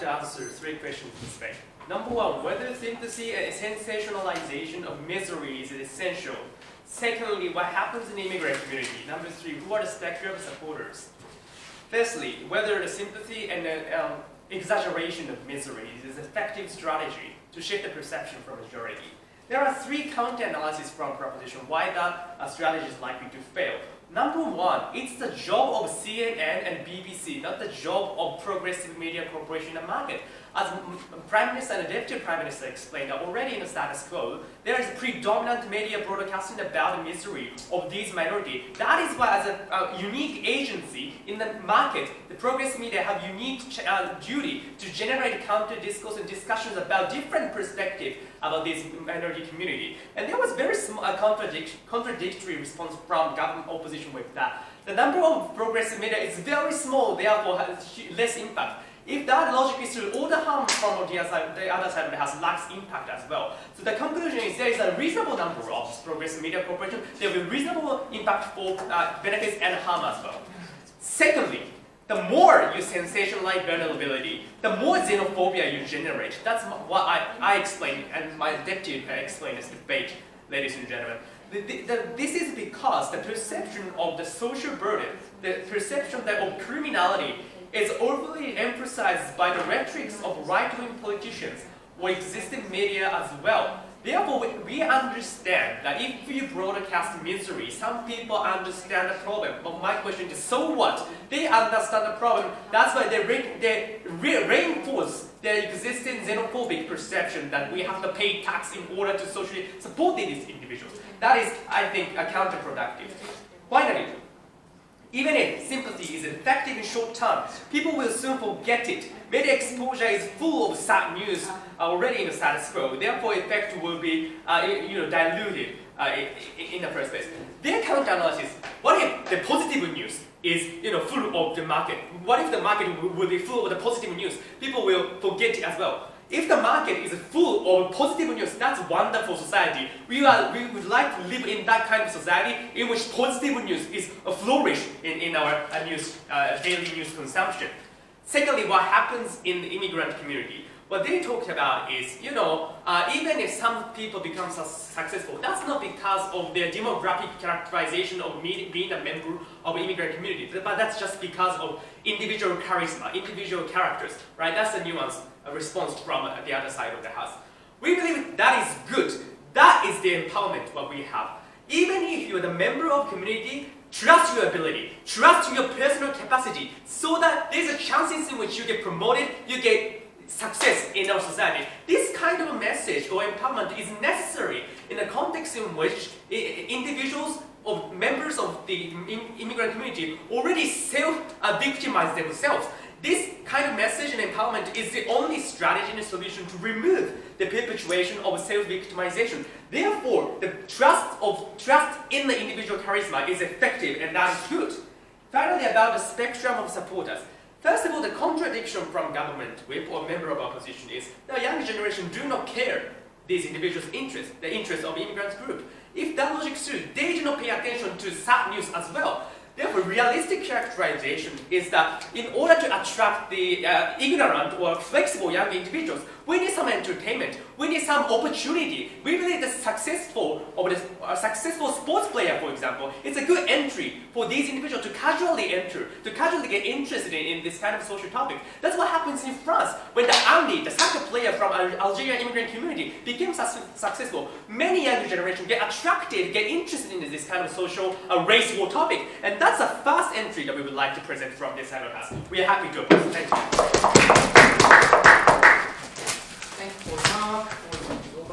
to answer 3 questions this way. Number 1, whether sympathy and sensationalization of misery is essential. Secondly, what happens in the immigrant community? Number 3, who are the spectrum supporters? Firstly, whether the sympathy and exaggeration of misery is an effective strategy to shift the perception from majority. There are 3 counter-analyses from proposition why that strategy is likely to fail. Number 1, it's the job of CNN and BBC, not the job of progressive media corporation in the market. As Prime Minister and Deputy Prime Minister explained already in the status quo, there is predominant media broadcasting about the misery of these minorities. That is why, as a unique agency in the market, the progressive media have unique duty to generate counter-discourse and discussions about different perspectives about this minority community. And there was very contradictory response from government opposition with that. The number of progressive media is very small, therefore has less impact. If that logic is true, all the harm from the other side has lacks impact as well. So the conclusion is there is a reasonable number of progressive media corporations. There will be reasonable impact for benefits and harm as well. Secondly, the more you sensationalize vulnerability, the more xenophobia you generate. That's what I explained, and my deputy explained this debate, ladies and gentlemen. This is because the perception of the social burden, the perception of criminality is overly emphasized by the rhetorics of right-wing politicians or existing media as well. Therefore, we understand that if we broadcast misery, some people understand the problem. But my question is, so what? They understand the problem. That's why they reinforce their existing xenophobic perception that we have to pay tax in order to socially support these individuals. That is, I think, counterproductive. Finally, even if sympathy is effective in short term, people will soon forget it. Media exposure is full of sad news already in the status quo. Therefore, effect will be diluted in the first place. Their counter-analysis: what if the positive news is full of the market? What if the market will be full of the positive news? People will forget it as well. If the market is full of positive news, that's wonderful society. We would like to live in that kind of society in which positive news is flourish in our daily news consumption. Secondly, what happens in the immigrant community? What they talked about is, even if some people become successful, that's not because of their demographic characterization of being a member of an immigrant community, but that's just because of individual charisma, individual characters, right? That's the nuanced response from the other side of the house. We believe that is good. That is the empowerment what we have. Even if you're the member of community, trust your ability, trust your personal capacity, so that there's a chances in which you get promoted, you get success in our society. This kind of a message or empowerment is necessary in a context in which individuals or members of the immigrant community already self-victimize themselves. This kind of message and empowerment is the only strategy and solution to remove the perpetuation of self-victimization. Therefore, the trust in the individual charisma is effective, and that is good. Finally, about the spectrum of supporters. First of all, the contradiction from government whip or member of opposition is the young generation do not care these individuals' interests, the interests of immigrant group. If that logic is true, they do not pay attention to sad news as well. Therefore, realistic characterization is that in order to attract the ignorant or flexible young individuals, we need some entertainment, we need some opportunity. We believe the successful sports player, for example, is a good entry for these individuals to casually enter, to casually get interested in this kind of social topic. That's what happens in France. When the Andy, the soccer player from Algerian immigrant community, became successful, many younger generation get attracted, get interested in this kind of social race war topic. And that's a fast entry that we would like to present from this side of us. We are happy to oppose. Thank you. Thank you for Mark, for